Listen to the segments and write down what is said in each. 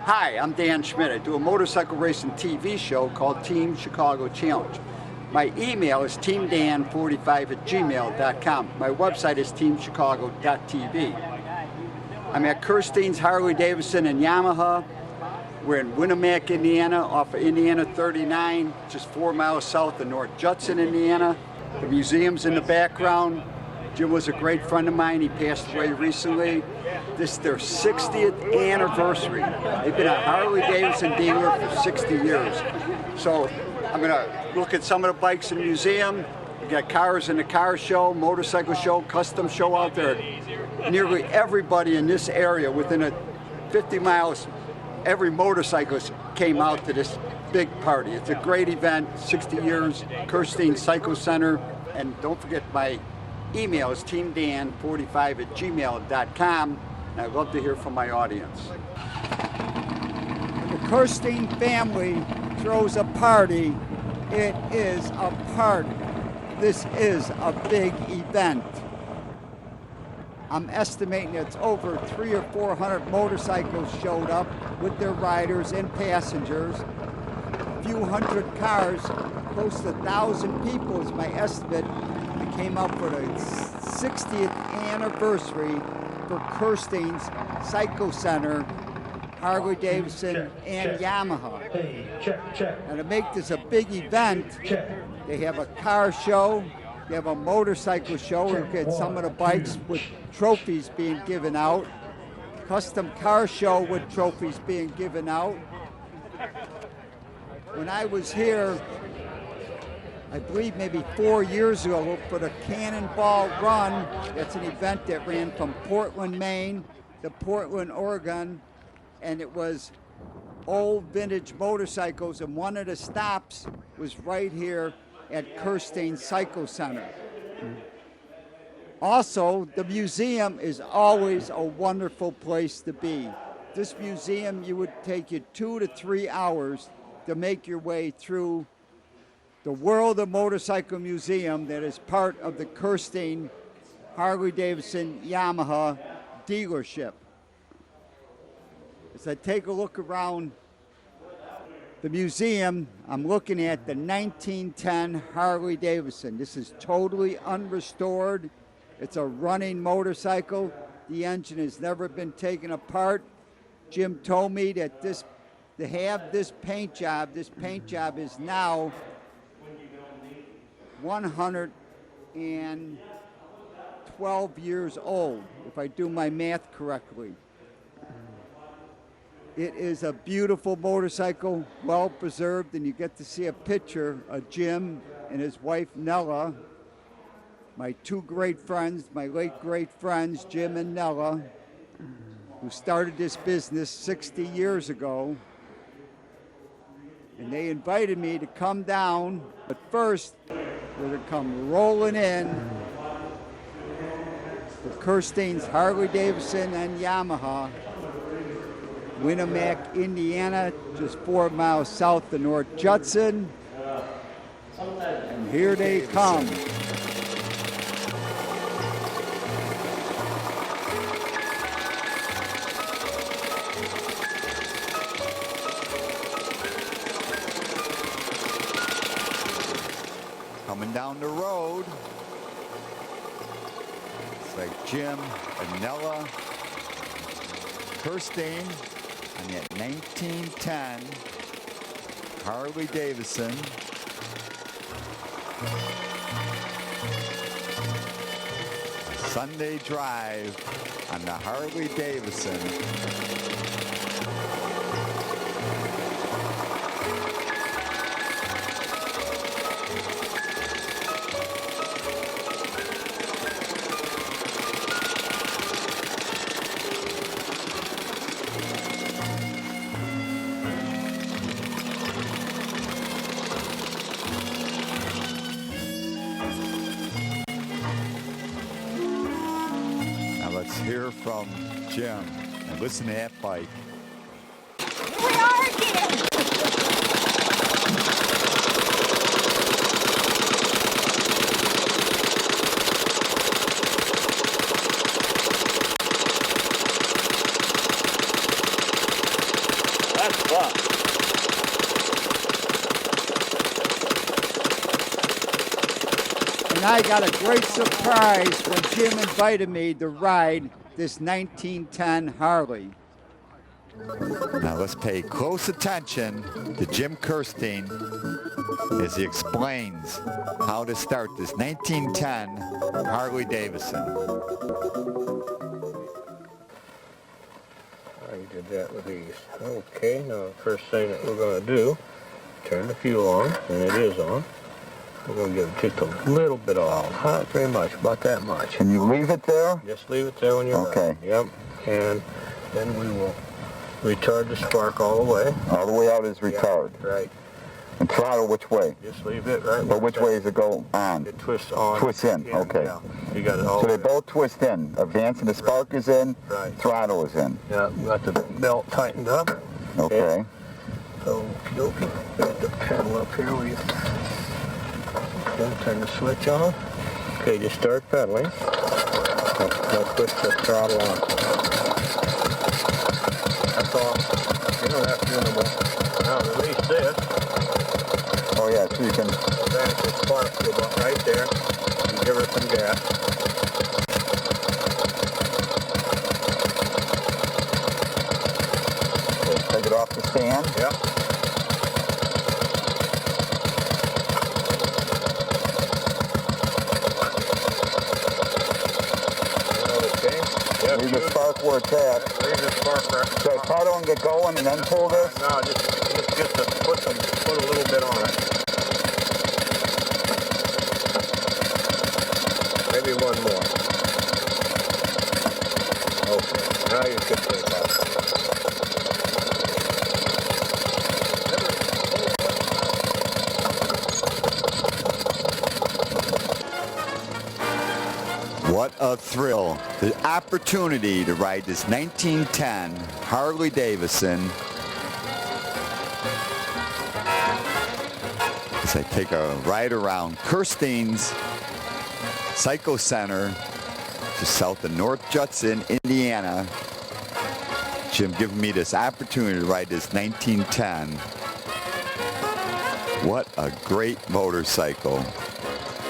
Hi, I'm Dan Schmitt. I do a motorcycle racing TV show called Team Chicago Challenge. My email is teamdan45@gmail.com. My website is teamchicago.tv. I'm at Kerstings, Harley-Davidson, and Yamaha. We're in Winamac, Indiana, off of Indiana 39, just 4 miles south of North Judson, Indiana. The museum's in the background. Jim was a great friend of mine. He passed away recently. This is their 60th anniversary. They've been a Harley-Davidson dealer for 60 years. So I'm gonna look at some of the bikes in the museum. We got cars in the car show, motorcycle show, custom show out there. Nearly everybody in this area within a 50 miles, every motorcyclist came out to this big party. It's a great event, 60 years, Kersting Cycle Center. And don't forget my email is teamdan45@gmail.com. And I'd love to hear from my audience. When the Kersting family throws a party, it is a party. This is a big event. I'm estimating it's over 300 or 400 motorcycles showed up with their riders and passengers. A few hundred cars, close to 1,000 people is my estimate. I came up for the 60th anniversary for Kersting's Cycle Center, Harley-Davidson, and Yamaha. And to make this a big event, they have a car show, they have a motorcycle show, and get some of the bikes with trophies being given out, custom car show with trophies being given out. When I was here, I believe maybe 4 years ago for the Cannonball Run, that's an event that ran from Portland, Maine to Portland, Oregon, and it was old vintage motorcycles, and one of the stops was right here at Kersting Cycle Center. Also, the museum is always a wonderful place to be. This museum, you would take you 2 to 3 hours to make your way through the World of Motorcycle Museum that is part of the Kersting Harley-Davidson Yamaha dealership. As I take a look around the museum, I'm looking at the 1910 Harley-Davidson. This is totally unrestored. It's a running motorcycle. The engine has never been taken apart. Jim told me that to have this paint job is now 112 years old, if I do my math correctly. It is a beautiful motorcycle, well preserved, and you get to see a picture of Jim and his wife Nella, my two great friends, my late great friends, Jim and Nella, who started this business 60 years ago. And they invited me to come down, but first, we're gonna come rolling in the Kerstings Harley-Davidson and Yamaha, Winamac, Indiana, just 4 miles south of North Judson. And here they come. Coming down the road, it's like Jim and Nella, Kersting, and that 1910 Harley-Davidson. Sunday drive on the Harley-Davidson. Let's hear from Jim and listen to that bike. We are again. up. And I got a great surprise when Jim invited me to ride this 1910 Harley. Now let's pay close attention to Jim Kersting as he explains how to start this 1910 Harley-Davidson. You did that with these. Okay, now the first thing that we're going to do, turn the fuel on, and it is on. We're going to give it just a little bit of oil. Not very much, about that much. And you leave it there? Just leave it there when you're okay. ready. Yep. And then we will retard the spark all the way. All the way out is retard. Yeah, right. And throttle which way? Just leave it right. But which way does it go on? It twists on. Twists in, okay. Yeah. You got it all. So they both twist in. Advancing the spark is in, right. Throttle is in. Yeah, we got the belt tightened up. Okay. So, okey-dokey. Got the pedal up here. Okay, turn the switch on. Okay, just start pedaling. Now twist the throttle on. That's all. You know that's doable. Now release this. Oh yeah, so you can... Advance the spark to about right there. And give her some gas. Okay, take it off the stand. Yep. Leave the spark where it's at. Leave the spark right. So I pedal and get going and then pull this? No, just to put a little bit on it. Maybe one more. Okay, now you can take off. What a thrill. The opportunity to ride this 1910 Harley-Davidson. As I take a ride around Kerstings Psycho Center just south of North Judson, Indiana. Jim giving me this opportunity to ride this 1910. What a great motorcycle.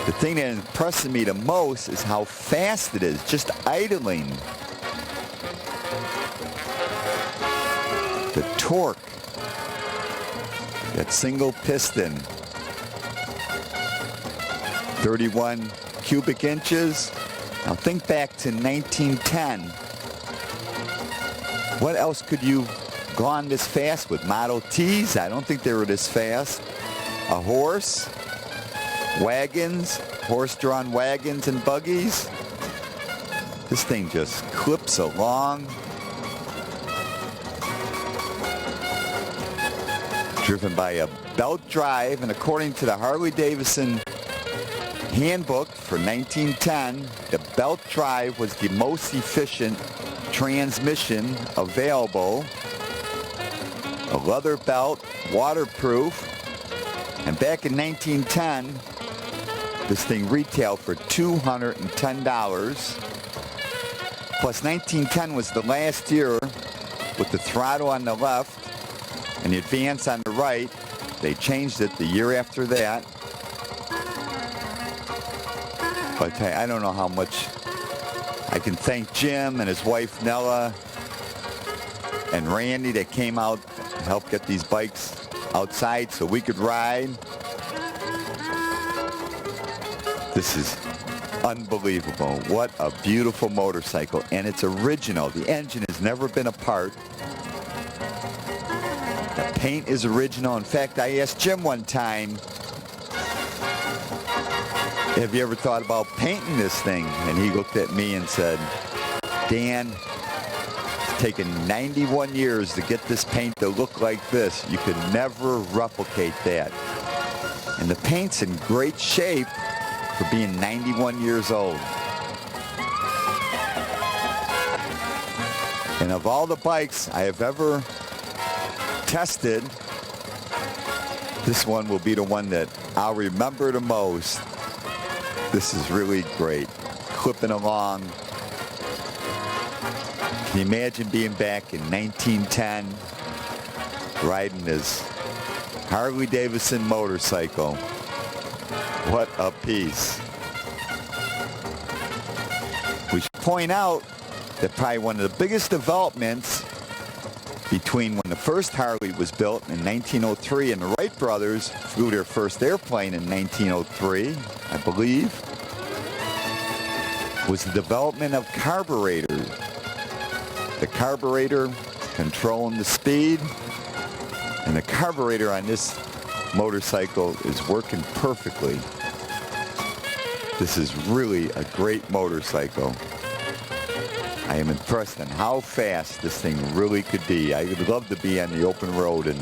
The thing that impresses me the most is how fast it is, just idling. The torque, that single piston, 31 cubic inches. Now think back to 1910. What else could you gone this fast with? Model Ts? I don't think they were this fast. A horse? Wagons, horse-drawn wagons and buggies. This thing just clips along. Driven by a belt drive, and according to the Harley-Davidson handbook for 1910, the belt drive was the most efficient transmission available. A leather belt, waterproof, and back in 1910, this thing retailed for $210. Plus 1910 was the last year with the throttle on the left and the advance on the right. They changed it the year after that. But I don't know how much I can thank Jim and his wife Nella and Randy that came out and helped get these bikes outside so we could ride. This is unbelievable. What a beautiful motorcycle. And it's original. The engine has never been apart. The paint is original. In fact, I asked Jim one time, have you ever thought about painting this thing? And he looked at me and said, Dan, it's taken 91 years to get this paint to look like this. You could never replicate that. And the paint's in great shape for being 91 years old. And of all the bikes I have ever tested, this one will be the one that I'll remember the most. This is really great. Clipping along. Can you imagine being back in 1910 riding his Harley-Davidson motorcycle. What a piece. We should point out that probably one of the biggest developments between when the first Harley was built in 1903 and the Wright brothers flew their first airplane in 1903, I believe, was the development of carburetors. The carburetor controlling the speed, and the carburetor on this motorcycle is working perfectly. This is really a great motorcycle. I am impressed on how fast this thing really could be. I would love to be on the open road and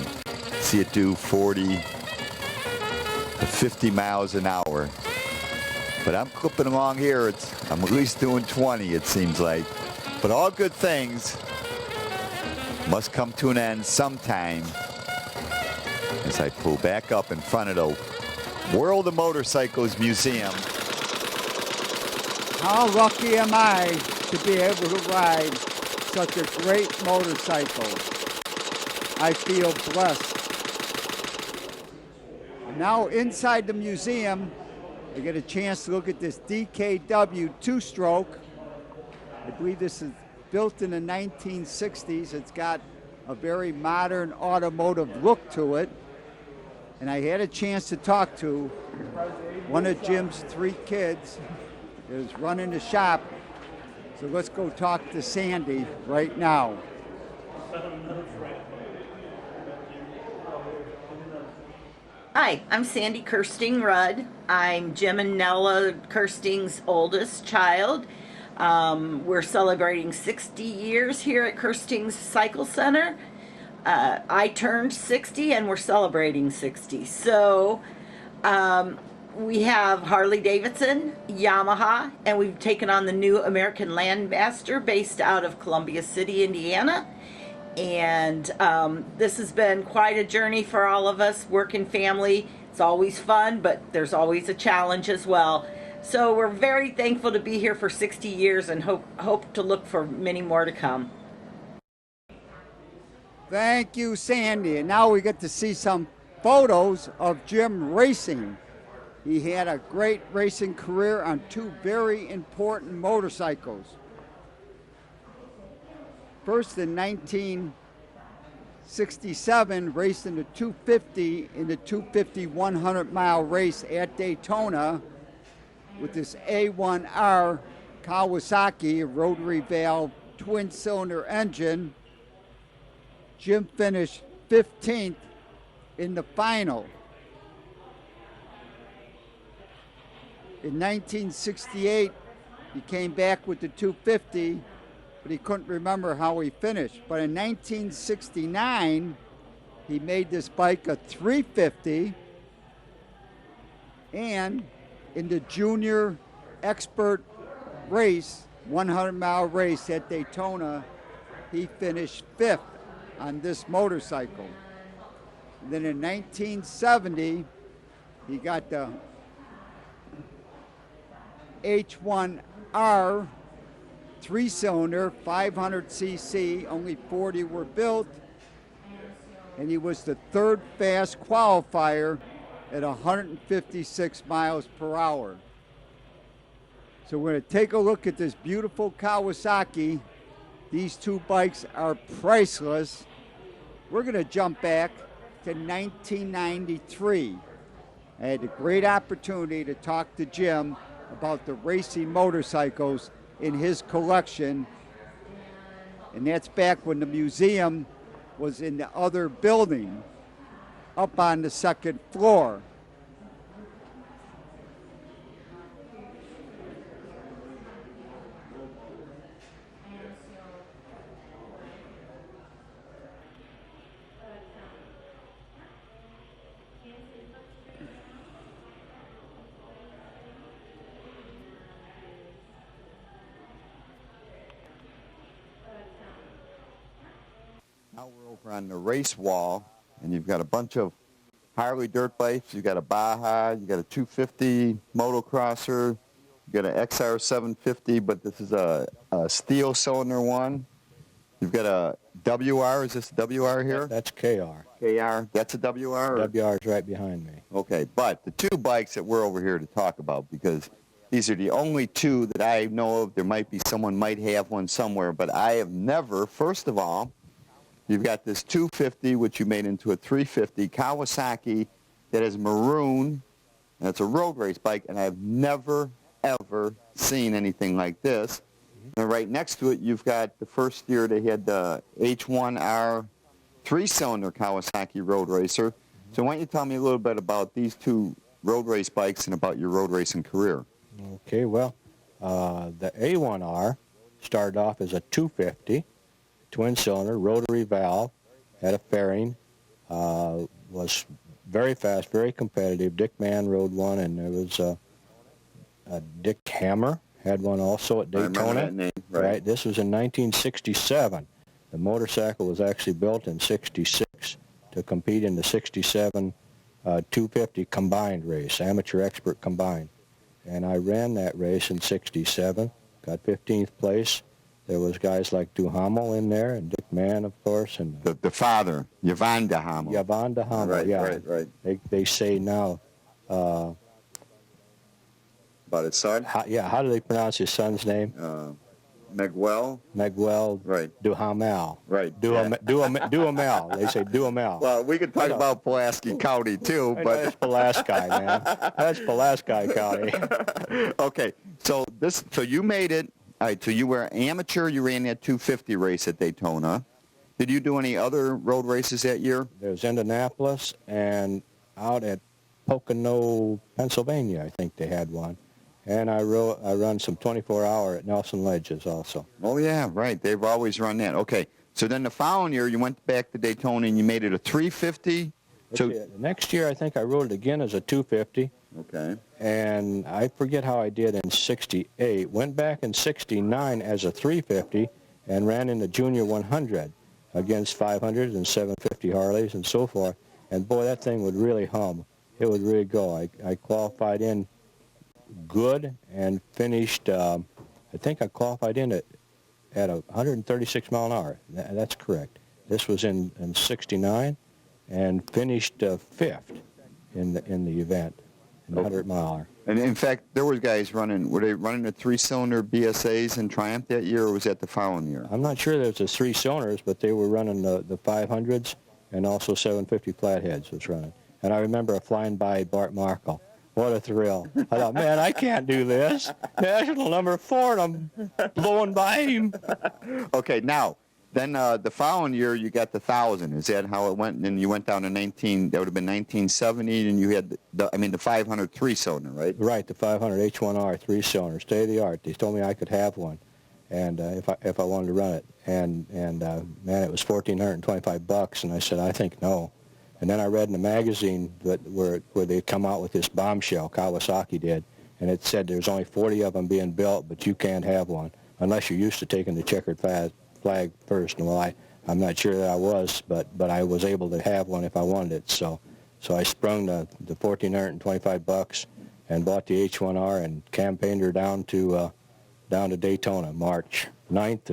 see it do 40 to 50 miles an hour. But I'm clipping along here. I'm at least doing 20, it seems like. But all good things must come to an end sometime, as I pull back up in front of the World of Motorcycles Museum. How lucky am I to be able to ride such a great motorcycle. I feel blessed. Now inside the museum, I get a chance to look at this DKW two-stroke. I believe this is built in the 1960s. It's got a very modern automotive look to it. And I had a chance to talk to one of Jim's 3 kids that was running the shop. So let's go talk to Sandy right now. Hi, I'm Sandy Kersting-Rudd. I'm Jim and Nella Kersting's oldest child. We're celebrating 60 years here at Kersting's Cycle Center. I turned 60 and we're celebrating 60. So we have Harley-Davidson, Yamaha, and we've taken on the new American Landmaster based out of Columbia City, Indiana. And this has been quite a journey for all of us, working family. It's always fun, but there's always a challenge as well. So we're very thankful to be here for 60 years and hope to look for many more to come. Thank you, Sandy. And now we get to see some photos of Jim racing. He had a great racing career on 2 very important motorcycles. First in 1967, raced in the 250 in the 250 100-mile race at Daytona with this A1R Kawasaki rotary valve twin-cylinder engine. Jim finished 15th in the final. In 1968, he came back with the 250, but he couldn't remember how he finished. But in 1969, he made this bike a 350, and in the junior expert race, 100-mile race at Daytona, he finished 5th on this motorcycle. And then in 1970, he got the H1R 3-cylinder, 500cc, only 40 were built, and he was the 3rd fast qualifier at 156 miles per hour. So we're going to take a look at this beautiful Kawasaki. These 2 bikes are priceless. We're going to jump back to 1993. I had a great opportunity to talk to Jim about the racing motorcycles in his collection, and that's back when the museum was in the other building up on the 2nd floor. Now we're over on the race wall, and you've got a bunch of Harley dirt bikes. You've got a Baja, you got a 250 motocrosser, you got an XR 750, but this is a steel cylinder one. You've got a WR, is this WR here? That's KR. KR, that's a WR? Or? WR is right behind me. Okay, but the two bikes that we're over here to talk about, because these are the only two that I know of. There might be someone might have one somewhere, but I have never. First of all, you've got this 250, which you made into a 350 Kawasaki that is maroon. That's a road race bike, and I've never, ever seen anything like this. And right next to it, you've got the first year they had the H1R 3-cylinder Kawasaki road racer. So why don't you tell me a little bit about these two road race bikes and about your road racing career? Okay, well, the A1R started off as a 250, twin-cylinder, rotary valve, had a fairing, was very fast, very competitive. Dick Mann rode one, and there was a Dick Hammer had one also at Daytona. I remember that name, right. This was in 1967. The motorcycle was actually built in 66 to compete in the 67 250 combined race, amateur expert combined. And I ran that race in 67, got 15th place. There was guys like Duhamel in there, and Dick Mann, of course, and the father, Yvonne Duhamel. Yvonne Duhamel, right, yeah. Right. They say now. About his son? How do they pronounce his son's name? Miguel. Right. Duhamel. Right. Duhamel. They say Duhamel. Well, we could talk about Pulaski County too, but that's Pulaski, man. That's Pulaski County. Okay, so you made it. All right, so you were amateur. You ran that 250 race at Daytona. Did you do any other road races that year? There's Indianapolis and out at Pocono, Pennsylvania. I think they had one. And I run some 24-hour at Nelson Ledges also. Oh, yeah, right. They've always run that. Okay. So then the following year, you went back to Daytona and you made it a 350? So the next year, I think I rode it again as a 250. Okay. And I forget how I did in 68. Went back in 69 as a 350 and ran in the Junior 100 against 500 and 750 Harleys and so forth. And, boy, that thing would really hum. It would really go. I qualified in good and finished, I think I qualified in at 136 mile an hour. That's correct. This was in 69 and finished fifth in the event, in the 100 mile hour. And in fact, there were guys were they running the 3-cylinder BSAs in Triumph that year, or was that the following year? I'm not sure there was the 3 cylinders, but they were running the 500s and also 750 flatheads was running. And I remember flying by Bart Markle. What a thrill. I thought, man, I can't do this. National number 4, and I'm blowing by him. Okay, now, then the following year you got the 1,000. Is that how it went? And then you went down to that would have been 1970, and you had the 500 3-cylinder, right? Right, the 500 H1R 3-cylinder, state-of-the-art. They told me I could have one, and if I wanted to run it. And man, it was $1,425, and I said, I think no. And then I read in the magazine where they come out with this bombshell, Kawasaki did, and it said there's only 40 of them being built, but you can't have one unless you're used to taking the checkered flag first. And well, I'm not sure that I was, but I was able to have one if I wanted it. So I sprung the $1,425 and bought the H1R and campaigned her down to Daytona, March 9th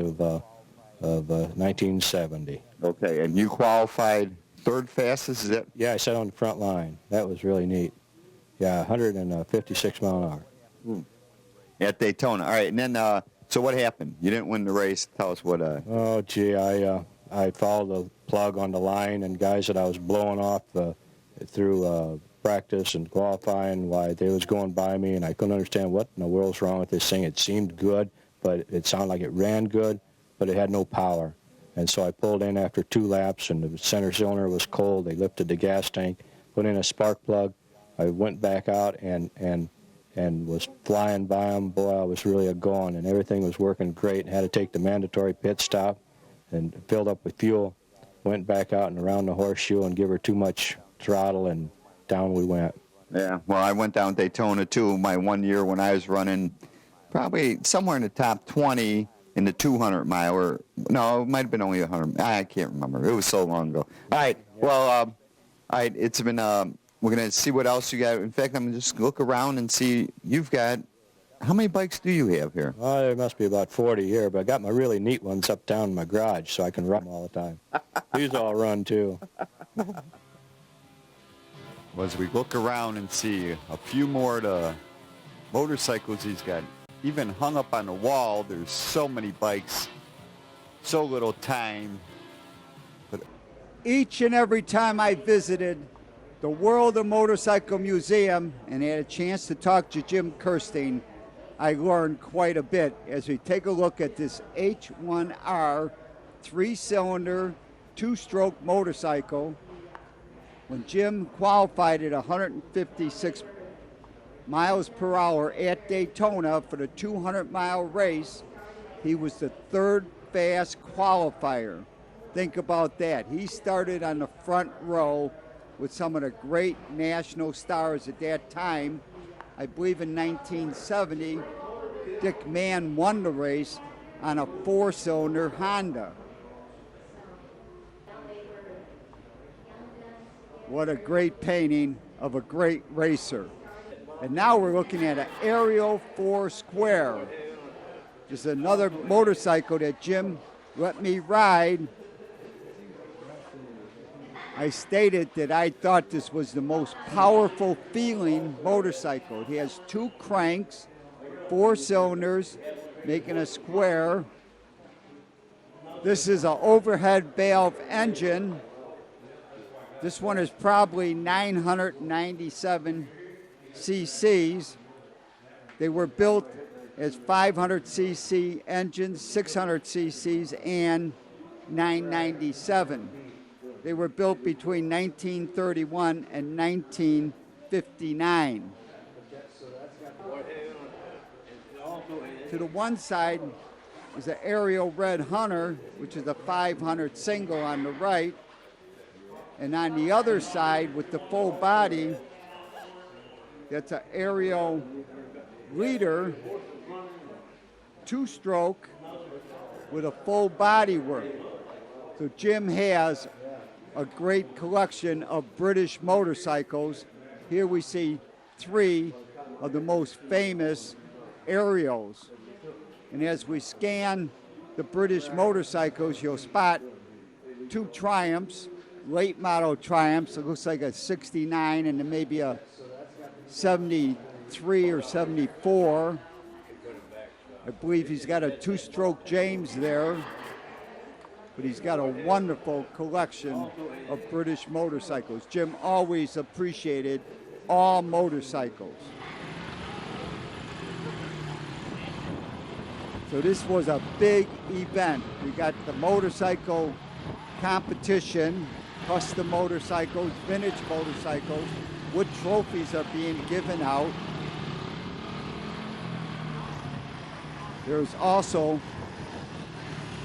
of 1970. Okay, and you qualified third fastest, is that? Yeah, I sat on the front line. That was really neat. Yeah, 156 mile an hour. At Daytona. All right, and then, so what happened? You didn't win the race. Tell us what... Oh, gee, I followed the plug on the line, and guys that I was blowing off through practice and qualifying, why they was going by me, and I couldn't understand what in the world's wrong with this thing. It seemed good, but it sounded like it ran good, but it had no power. And so I pulled in after 2 laps, and the center cylinder was cold. They lifted the gas tank, put in a spark plug. I went back out and was flying by them. Boy, I was really a-going, and everything was working great. Had to take the mandatory pit stop and filled up with fuel. Went back out and around the horseshoe and give her too much throttle, and down we went. Yeah, well, I went down Daytona, too, my 1 year when I was running probably somewhere in the top 20 in the 200 mile, or no, it might have been only 100. I can't remember. It was so long ago. All right. Well, all right. It's been. We're gonna see what else you got. In fact, I'm gonna just look around and see. You've got How many bikes do you have here? Well, there must be about 40 here, but I got my really neat ones up down in my garage so I can run them all the time. These all run too. As we look around and see a few more of the motorcycles he's got, even hung up on the wall, there's so many bikes, so little time. But Each and every time I visited the World of Motorcycle Museum and had a chance to talk to Jim Kersting, I learned quite a bit as we take a look at this H1R 3-cylinder, 2-stroke motorcycle. When Jim qualified at 156 miles per hour at Daytona for the 200-mile race, he was the third fast qualifier. Think about that. He started on the front row with some of the great national stars at that time. I believe in 1970, Dick Mann won the race on a 4-cylinder Honda. What a great painting of a great racer. And now we're looking at an Aerial 4 Square. Just another motorcycle that Jim let me ride. I stated that I thought this was the most powerful feeling motorcycle. It has 2 cranks, 4 cylinders, making a square. This is an overhead valve engine. This one is probably 997 cc's. They were built as 500 cc engines, 600 cc's, and 997. They were built between 1931 and 1959. To the one side is the Aerial Red Hunter, which is a 500 single on the right. And on the other side with the full body, that's an Aerial Leader, 2-stroke with a full body work. So Jim has a great collection of British motorcycles. Here we see 3 of the most famous aerials. And as we scan the British motorcycles, you'll spot 2 Triumphs, late model Triumphs. It looks like a 69 and then maybe a 73 or 74. I believe he's got a 2-stroke James there. But he's got a wonderful collection of British motorcycles. Jim always appreciated all motorcycles. So this was a big event. We got the motorcycle competition, custom motorcycles, vintage motorcycles. What trophies are being given out. There's also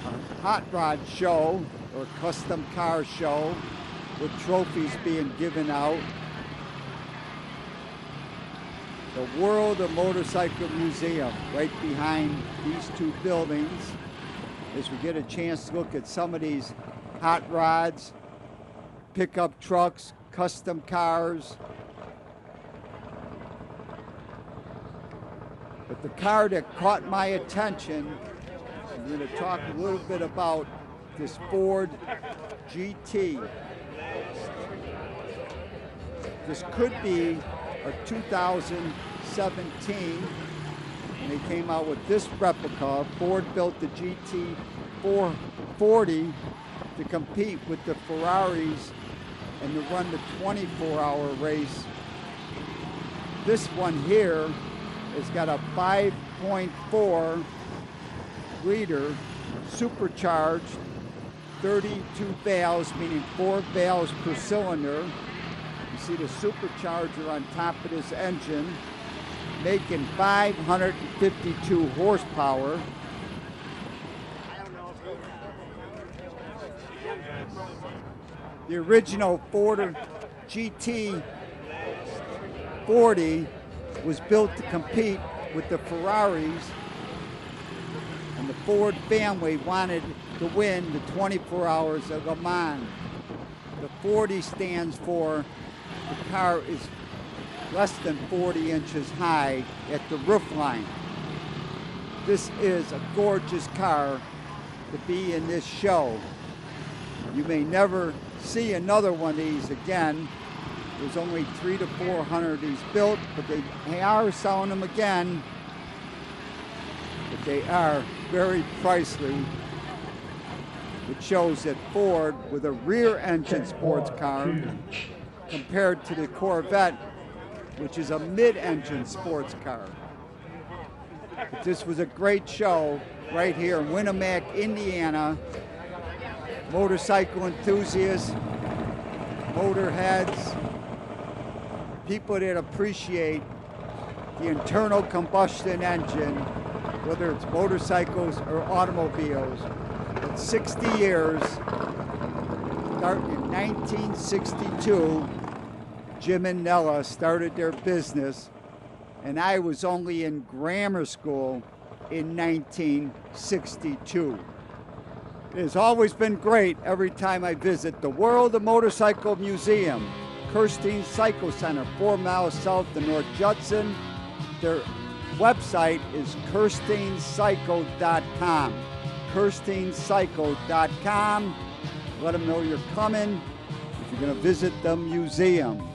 a hot rod show or custom car show with trophies being given out. The World of Motorcycle Museum right behind these 2 buildings. As we get a chance to look at some of these hot rods, pickup trucks, custom cars. But the car that caught my attention, I'm going to talk a little bit about this Ford GT. This could be a 2017, and they came out with this replica. Ford built the GT 440 to compete with the Ferraris and to run the 24-hour race. This one here has got a 5.4 liter supercharged 32 valves, meaning 4 valves per cylinder. You see the supercharger on top of this engine, making 552 horsepower. The original Ford GT 40 was built to compete with the Ferraris, and the Ford family wanted to win the 24 hours of Le Mans. The 40 stands for the car is less than 40 inches high at the roof line. This is a gorgeous car to be in this show. You may never see another one of these again. There's only 300 to 400 of these built, but they are selling them again. But they are very pricey. It shows that Ford, with a rear engine sports car, compared to the Corvette, which is a mid-engine sports car. But this was a great show right here in Winamac, Indiana. Motorcycle enthusiasts, motorheads, people that appreciate the internal combustion engine, whether it's motorcycles or automobiles. But 60 years, starting in 1962, Jim and Nella started their business, and I was only in grammar school in 1962. It has always been great every time I visit the World of Motorcycle Museum, Kersting Cycle Center, 4 miles south of North Judson. Their website is kerstingcycle.com. kerstingcycle.com. Let them know you're coming if you're going to visit the museum.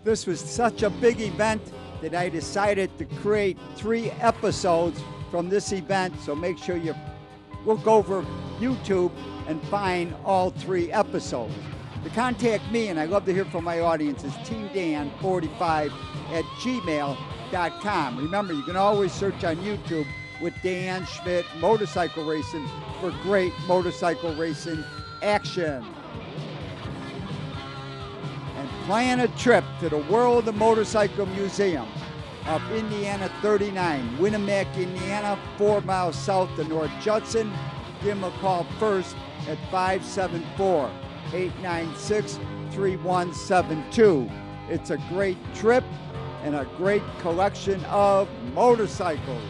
This was such a big event that I decided to create 3 episodes from this event, so make sure you look over YouTube and find all 3 episodes. To contact me, and I love to hear from my audience, is teamdan45@gmail.com. Remember, you can always search on YouTube with Dan Schmitt Motorcycle Racing for great motorcycle racing action. And plan a trip to the World of Motorcycle Museum of Indiana 39, Winamac, Indiana, 4 miles south of North Judson. Give them a call first at 574-896-3172. It's a great trip and a great collection of motorcycles.